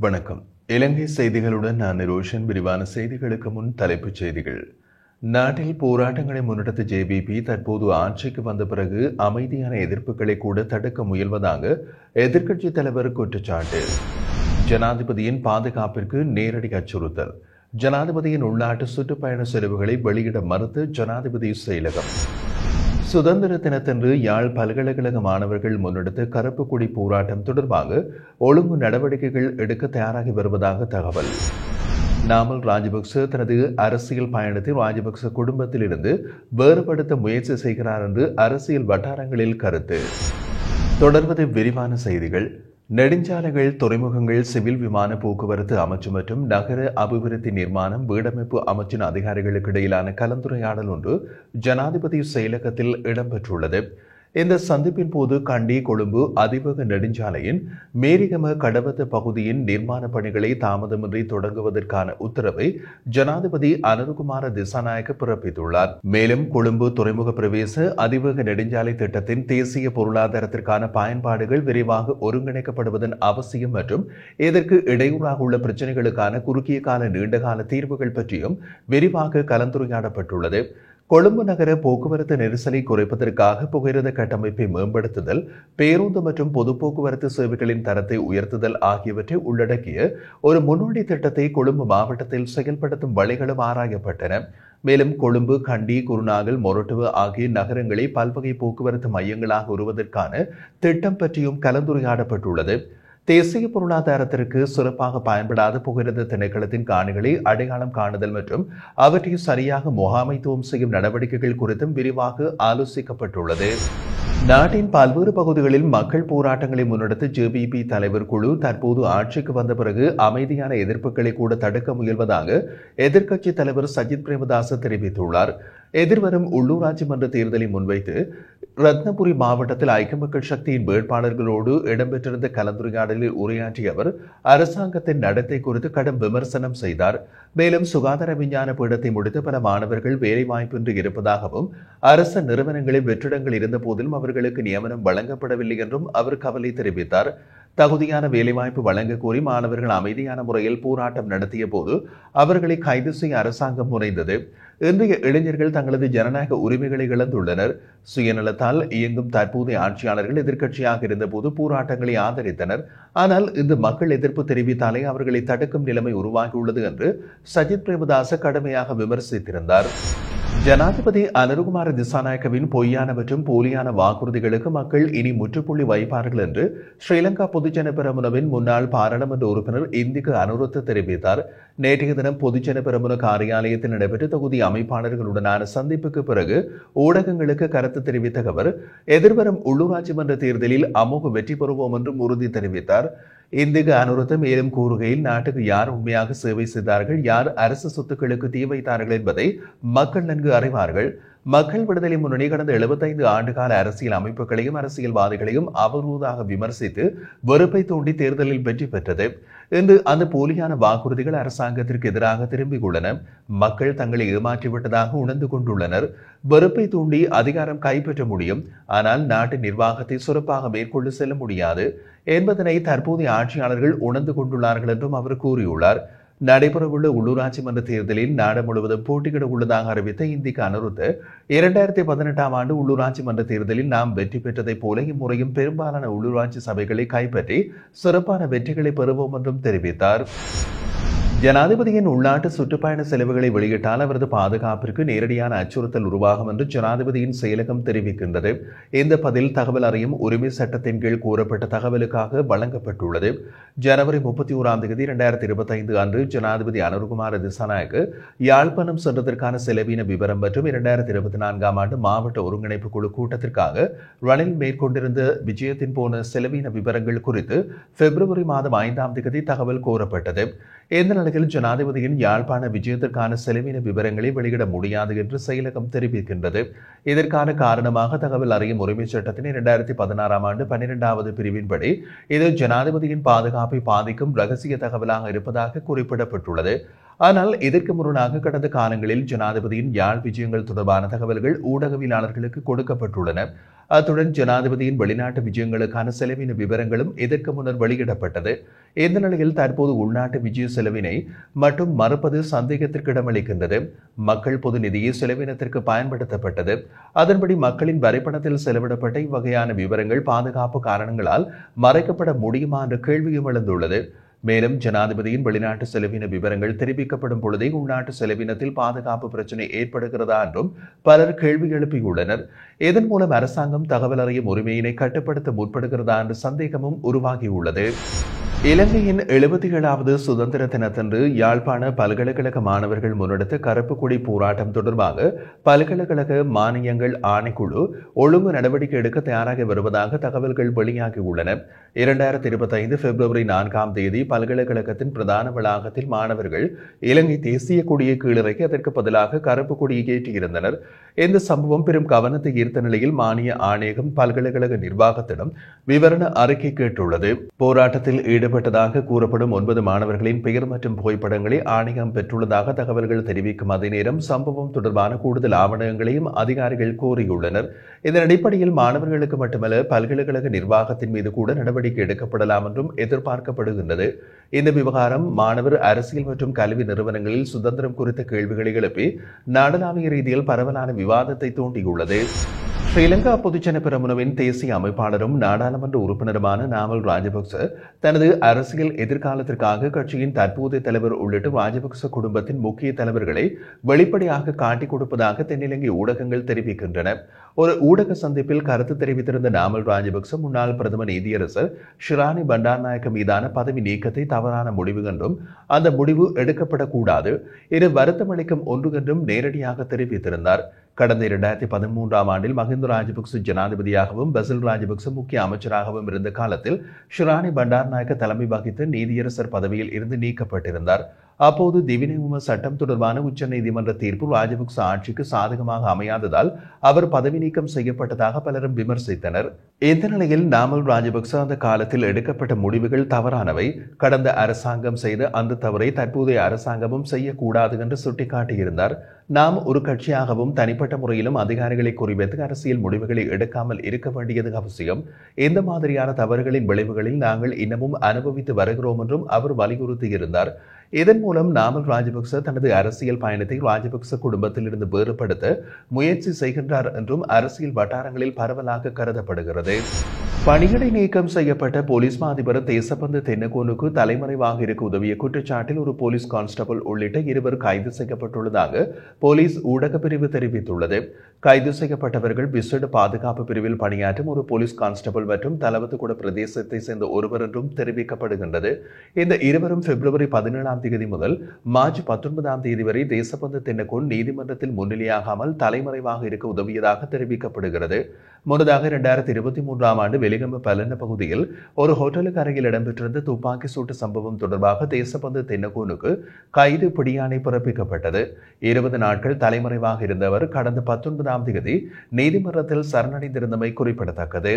வணக்கம். இலங்கை செய்திகளுடன் நான் நிரோஷன். விரிவான செய்திகளுக்கு முன் தலைப்புச் செய்திகள். நாட்டில் போராட்டங்களை முன்னெடுத்த ஜேவிபி தற்போது ஆட்சிக்கு வந்த பிறகு அமைதியான எதிர்ப்புகளை கூட தடுக்க முயல்வதாக எதிர்க்கட்சித் தலைவர் குற்றச்சாட்டு. ஜனாதிபதியின் பாதுகாப்பிற்கு நேரடி அச்சுறுத்தல். ஜனாதிபதியின் உள்நாட்டு சுற்றுப்பயண செலவுகளை வெளியிட மறுத்து ஜனாதிபதி செயலகம். சுதந்திர தினத்தன்று யாழ் பல்கலைக்கழக மாணவர்கள் முன்னெடுத்த கருப்பு கொடி போராட்டம் தொடர்பாக ஒழுங்கு நடவடிக்கைகள் எடுக்க தயாராகி வருவதாக தகவல். நாமல் ராஜபக்ச தனது அரசியல் பயணத்தை ராஜபக்ச குடும்பத்திலிருந்து வேறுபடுத்த முயற்சி செய்கிறார் என்று அரசியல் வட்டாரங்களில் கருத்து. தொடர்வது விரிவான செய்திகள். நெடுஞ்சாலைகள், துறைமுகங்கள், சிவில் விமான போக்குவரத்து அமைச்சு மற்றும் நகர அபிவிருத்தி நிர்மாணம் வீடமைப்பு அமைச்சின் அதிகாரிகளுக்கு இடையிலான கலந்துரையாடல் ஒன்று ஜனாதிபதி செயலகத்தில் இடம்பெற்றுள்ளது. இந்த சந்திப்பின் போது கண்டி கொழும்பு அதிவேக நெடுஞ்சாலையின் மேரிகம கடவத்த பகுதியின் நிர்மாண பணிகளை தாமதமின்றி தொடங்குவதற்கான உத்தரவை ஜனாதிபதி அனுருகுமார திசாநாயக்க பிறப்பித்துள்ளார். மேலும் கொழும்பு துறைமுக பிரவேச அதிவேக நெடுஞ்சாலை திட்டத்தின் தேசிய பொருளாதாரத்திற்கான பயன்பாடுகள் விரைவாக ஒருங்கிணைக்கப்படுவதன் அவசியம் மற்றும் இதற்கு இடையூறாக உள்ள பிரச்சினைகளுக்கான குறுகிய கால நீண்டகால தீர்வுகள் பற்றியும் விரிவாக கலந்துரையாடப்பட்டுள்ளது. கொழும்பு நகர போக்குவரத்து நெரிசலை குறைப்பதற்காக புகையிரத கட்டமைப்பை மேம்படுத்துதல், பேருந்து மற்றும் பொது போக்குவரத்து சேவைகளின் தரத்தை உயர்த்துதல் ஆகியவற்றை உள்ளடக்கிய ஒரு முன்னோடி திட்டத்தை கொழும்பு மாவட்டத்தில் செயல்படுத்தும் வழிகளும் ஆராயப்பட்டன. மேலும் கொழும்பு, கண்டி, குருநாகல், மொரட்டுவ ஆகிய நகரங்களை பல்வகை போக்குவரத்து மையங்களாக உருவதற்கான திட்டம் பற்றியும் கலந்துரையாடப்பட்டுள்ளது. தேசிய பொருளாதாரத்திற்கு சிறப்பாக பயன்படாத புகையிரத திணைக்களத்தின் காணிகளை அடையாளம் காணுதல் மற்றும் அவற்றை சரியாக முகாமைத்துவம் செய்யும் நடவடிக்கைகள் குறித்தும் விரிவாக ஆலோசிக்கப்பட்டுள்ளது. நாட்டின் பல்வேறு பகுதிகளில் மக்கள் போராட்டங்களை முன்னெடுத்து ஜேவிபி தலைவர் குழு தற்போது ஆட்சிக்கு வந்த பிறகு அமைதியான எதிர்ப்புகளை கூட தடுக்க முயல்வதாக எதிர்க்கட்சித் தலைவர் சஜித் பிரேமதாச தெரிவித்துள்ளார். எதிர்வரும் உள்ளூராட்சி மன்ற தேர்தலை முன்வைத்து ரத்னபுரி மாவட்டத்தில் ஐக்கிய மக்கள் சக்தியின் வேட்பாளர்களோடு இடம்பெற்றிருந்த கலந்துரையாடலில் உரையாற்றிய அவர் அரசாங்கத்தின் நடத்தை குறித்து கடும் விமர்சனம் செய்தார். மேலும் சுகாதார விஞ்ஞான பீடத்தை முடித்த பல மாணவர்கள் வேலைவாய்ப்பின்றி இருப்பதாகவும் அரசு நிறுவனங்களில் வெற்றிடங்கள் இருந்த போதிலும் அவர்களுக்கு நியமனம் வழங்கப்படவில்லை என்றும் அவர் கவலை தெரிவித்தார். தகுதியான வேலைவாய்ப்பு வழங்க கோரி மாணவர்கள் அமைதியான முறையில் போராட்டம் நடத்திய போது அவர்களை கைது செய்ய அரசாங்கம் முனைந்தது. இன்றைய இளைஞர்கள் தங்களது ஜனநாயக உரிமைகளை இழந்துள்ளனர். சுயநலத்தால் இயங்கும் தற்போதைய ஆட்சியாளர்கள் எதிர்க்கட்சியாக இருந்தபோது போராட்டங்களை ஆதரித்தனர். ஆனால் இன்று மக்கள் எதிர்ப்பு தெரிவித்தாலே அவர்களை தடுக்கும் நிலைமை உருவாகியுள்ளது என்று சஜித் பிரேமதாச கடுமையாக விமர்சித்திருந்தார். ஜனாதிபதி அனுருகுமார திசாநாயக்கவின் பொய்யான மற்றும் போலியான வாக்குறுதிகளுக்கு மக்கள் இனி முற்றுப்புள்ளி வைப்பார்கள் என்று ஸ்ரீலங்கா பொதுஜன பெரமுனவின் முன்னாள் பாராளுமன்ற உறுப்பினர் இந்திக்கு அனுருத்த தெரிவித்தார். நேற்றைய தினம் பொதுஜன பெரமுன காரியாலயத்தில் நடைபெற்ற தொகுதி அமைப்பாளர்களுடனான சந்திப்புக்கு பிறகு ஊடகங்களுக்கு கருத்து தெரிவித்த அவர் எதிர்வரும் உள்ளூராட்சி மன்ற தேர்தலில் அமோக வெற்றி பெறுவோம் என்றும் உறுதி தெரிவித்தார். இந்திக்கு அனுருத்த மேலும் கூறுகையில் நாட்டுக்கு யார் உண்மையாக சேவை செய்தார்கள், யார் அரசு சொத்துக்களுக்கு தீ வைத்தார்கள் என்பதை மக்கள் நன்கு அறிவார்கள். மக்கள் விடுதலை முன்னணி கடந்த 75 ஆண்டுகால அரசியல் அமைப்புகளையும் அரசியல்வாதிகளையும் அவதூறாக விமர்சித்து வெறுப்பை தூண்டி தேர்தலில் வெற்றி பெற்றது. இன்று அந்த போலியான வாக்குறுதிகள் அரசாங்கத்திற்கு எதிராக திரும்பிக் உள்ளன. மக்கள் தங்களை ஏமாற்றிவிட்டதாக உணர்ந்து கொண்டுள்ளனர். வெறுப்பை தூண்டி அதிகாரம் கைப்பற்ற முடியும், ஆனால் நாட்டின் நிர்வாகத்தை சிறப்பாக மேற்கொண்டு செல்ல முடியாது என்பதனை தற்போதைய ஆட்சியாளர்கள் உணர்ந்து கொண்டுள்ளார்கள் என்றும் அவர் கூறியுள்ளார். நடைபெறவுள்ள உள்ளூராட்சி மன்ற தேர்தலில் நாடு முழுவதும் போட்டியிட உள்ளதாக அறிவித்த இந்திக்கு அனுருத்த 2018 ஆண்டு உள்ளூராட்சி மன்ற தேர்தலில் நாம் வெற்றி பெற்றதைப் போல இம்முறையும் பெரும்பாலான உள்ளூராட்சி சபைகளை கைப்பற்றி சிறப்பான வெற்றிகளை பெறுவோம் என்றும் தெரிவித்தார். ஜனாதிபதியின் உள்நாட்டு சுற்றுப்பயண செலவுகளை வெளியிட்டால் அவரது பாதுகாப்பிற்கு நேரடியான அச்சுறுத்தல் உருவாகும் என்று ஜனாதிபதியின் செயலகம் தெரிவிக்கின்றது. இந்த பதில் தகவல் அறியும் உரிமை சட்டத்தின் கீழ் கூறப்பட்ட தகவலுக்காக வழங்கப்பட்டுள்ளது. ஜனவரி 31 2025 அன்று ஜனாதிபதி அனுருகுமார திசாநாயக்க யாழ்ப்பாணம் சென்றதற்கான செலவின விவரம் மற்றும் 2024 ஆண்டு மாவட்ட ஒருங்கிணைப்பு குழு கூட்டத்திற்காக ரணில் மேற்கொண்டிருந்த விஜயத்தின் போன செலவின விவரங்கள் குறித்து பிப்ரவரி 5 தகவல் கோரப்பட்டது. இந்த நிலையில் ஜனாதிபதியின் யாழ்ப்பாண விஜயத்திற்கான செலவின விவரங்களை வெளியிட முடியாது என்று செயலகம் தெரிவிக்கின்றது. இதற்கான காரணமாக தகவல் அறியும் உரிமை சட்டத்தின் 2016 ஆண்டு 12வது பிரிவின்படி இது ஜனாதிபதியின் பாதுகாப்பை பாதிக்கும் ரகசிய தகவலாக இருப்பதாக குறிப்பிடப்பட்டுள்ளது. ஆனால் இதற்கு முரணாக கடந்த காலங்களில் ஜனாதிபதியின் யாழ் விஜயங்கள் தொடர்பான தகவல்கள் ஊடகவியலாளர்களுக்கு கொடுக்கப்பட்டுள்ளன. அத்துடன் ஜனாதிபதியின் வெளிநாட்டு விஜயங்களுக்கான செலவின விவரங்களும் இதற்கு முன்னர் வெளியிடப்பட்டது. இந்த நிலையில் தற்போது உள்நாட்டு விஜய செலவினை மட்டும் மறுப்பது சந்தேகத்திற்கு இடமளிக்கின்றது. மக்கள் பொது நிதியை செலவினத்திற்கு பயன்படுத்தப்பட்டது. அதன்படி மக்களின் வரைபடத்தில் செலவிடப்பட்ட இவ்வகையான விவரங்கள் பாதுகாப்பு காரணங்களால் மறைக்கப்பட முடியுமா என்ற கேள்வியும் எழுந்துள்ளது. மேலும் ஜனாதிபதியின் வெளிநாட்டு செலவின விவரங்கள் தெரிவிக்கப்படும் பொழுதே உள்நாட்டு செலவினத்தில் பாதுகாப்பு பிரச்சினை ஏற்படுகிறதா என்றும் பலர் கேள்வி எழுப்பியுள்ளனர். இதன் மூலம் அரசாங்கம் தகவல் அறியும் உரிமையினை கட்டுப்படுத்த முற்படுகிறதா என்ற சந்தேகமும் உருவாகியுள்ளது. இலங்கையின் 77வது சுதந்திர தினத்தன்று யாழ்ப்பாண பல்கலைக்கழக மாணவர்கள் முன்னெடுத்த கருப்பு கொடி போராட்டம் தொடர்பாக பல்கலைக்கழக மானியங்கள் ஆணைக்குழு ஒழுங்கு நடவடிக்கை எடுக்க தயாராக வருவதாக தகவல்கள் வெளியாகியுள்ளன. 2025 பிப்ரவரி 4ஆம் தேதி பல்கலைக்கழகத்தின் பிரதான வளாகத்தில் மாணவர்கள் இலங்கை தேசிய கொடியை கீழிறக்கி அதற்கு பதிலாக கருப்பு கொடியை ஏற்றியிருந்தனர். இந்த சம்பவம் பெரும் கவனத்தை ஈர்த்த நிலையில் மானிய ஆணையகம் பல்கலைக்கழக நிர்வாகத்திடம் விவரண அறிக்கை கேட்டுள்ளது. போராட்டத்தில் ஈடுபட்டதாக கூறப்படும் 9 மாணவர்களின் பெயர் மற்றும் புகைப்படங்களை ஆணையம் பெற்றுள்ளதாக தகவல்கள் தெரிவிக்கும் அதே நேரம் சம்பவம் தொடர்பான கூடுதல் ஆவணங்களையும் அதிகாரிகள் கோரியுள்ளனர். இதன் அடிப்படையில் மாணவர்களுக்கு மட்டுமல்ல பல்கலைக்கழக நிர்வாகத்தின் மீது கூட நடவடிக்கை எடுக்கப்படலாம் என்றும் எதிர்பார்க்கப்படுகின்றது. இந்த விவகாரம் மாணவர் அரசியல் மற்றும் கல்வி நிறுவனங்களில் சுதந்திரம் குறித்த கேள்விகளை எழுப்பி நாடளாவிய ரீதியில் பரவலான விவாதத்தை தூண்டியுள்ளது. ஸ்ரீலங்கா பொதுஜன பெரமுனவின் தேசிய அமைப்பாளரும் நாடாளுமன்ற உறுப்பினருமான நாமல் ராஜபக்ச தனது அரசியல் எதிர்காலத்திற்காக கட்சியின் தற்போதைய தலைவர் உள்ளிட்ட ராஜபக்ச குடும்பத்தின் முக்கிய தலைவர்களை வெளிப்படையாக காட்டிக் கொடுப்பதாக தென்னிலங்கை ஊடகங்கள் தெரிவிக்கின்றன. ஒரு ஊடக சந்திப்பில் கருத்து தெரிவித்திருந்த நாமல் ராஜபக்ச முன்னாள் பிரதமர் நீதியரசர் ஷிராணி பண்டாரநாயக்க மீதான பதவி நீக்கத்தை தவறான முடிவு என்றும் அந்த முடிவு எடுக்கப்படக்கூடாது, இது வருத்தமளிக்கும் ஒன்று என்றும் நேரடியாக தெரிவித்திருந்தார். கடந்த 2013ஆம் ஆண்டில் மஹிந்த ராஜபக்ச ஜனாதிபதியாகவும் பசில் ராஜபக்ச முக்கிய அமைச்சராகவும் இருந்த காலத்தில் ஷிராணி பண்டாரநாயக்க தலைமை வகித்த நீதியரசர் பதவியில் இருந்து நீக்கப்பட்டிருந்தார். அப்போது திவிநேம சட்டம் தொடர்பான உச்சநீதிமன்ற தீர்ப்பு ராஜபக்ச ஆட்சிக்கு சாதகமாக அமையாததால் அவர் பதவி நீக்கம் செய்யப்பட்டதாக பலரும் விமர்சித்தனர். இந்த நிலையில் நாமல் ராஜபக்ச அந்த காலத்தில் எடுக்கப்பட்ட முடிவுகள் தவறானவை, கடந்த அரசாங்கம் செய்த அந்த தவறை தற்போதைய அரசாங்கமும் செய்யக்கூடாது என்று சுட்டிக்காட்டியிருந்தார். நாம் ஒரு கட்சியாகவும் தனிப்பட்ட முறையிலும் அதிகாரிகளை குறிவைத்து அரசியல் முடிவுகளை எடுக்காமல் இருக்க வேண்டியது அவசியம். இந்த மாதிரியான தவறுகளின் விளைவுகளில் நாங்கள் இன்னமும் அனுபவித்து வருகிறோம் என்றும் அவர் வலியுறுத்தியிருந்தார். இதன் மூலம் நாமல் ராஜபக்ச தனது அரசியல் பயணத்தை ராஜபக்ச குடும்பத்தில் இருந்து வேறுபடுத்த முயற்சி செய்கின்றார் என்றும் அரசியல் வட்டாரங்களில் பரவலாக கருதப்படுகிறது. பணியிடை நீக்கம் செய்யப்பட்ட போலீஸ் மாதிபர் தேசபந்து தென்னகோனுக்கு தலைமறைவாக இருக்க உதவிய குற்றச்சாட்டில் ஒரு போலீஸ் கான்ஸ்டபிள் உள்ளிட்ட 2 கைது செய்யப்பட்டுள்ளதாக போலீஸ் ஊடக பிரிவு தெரிவித்துள்ளது. கைது செய்யப்பட்டவர்கள் விசேட பாதுகாப்பு பிரிவில் பணியாற்றும் ஒரு போலீஸ் கான்ஸ்டபிள் மற்றும் தலவத்துக்குட பிரதேசத்தை சேர்ந்த ஒருவர் என்றும் தெரிவிக்கப்படுகின்றது. இந்த இருவரும் பிப்ரவரி 17ஆம் தேதி முதல் மார்ச் 19ஆம் தேதி வரை தேசபந்து தென்னகோன் நீதிமன்றத்தில் முன்னிலையாகாமல் தலைமறைவாக இருக்க உதவியதாக தெரிவிக்கப்படுகிறது. முன்னதாக 2023ஆம் ஆண்டு வெலிகம பலன பகுதியில் ஒரு ஹோட்டலுக்கு அருகில் இடம்பெற்றிருந்த துப்பாக்கி சூட்டு சம்பவம் தொடர்பாக தேசபந்து தென்னகோனுக்கு கைது பிடியாணை பிறப்பிக்கப்பட்டது. 20 நாட்கள் தலைமறைவாக இருந்தவர் கடந்த 19ஆம் தேதி நீதிமன்றத்தில் சரணடைந்திருந்தமை குறிப்பிடத்தக்கது.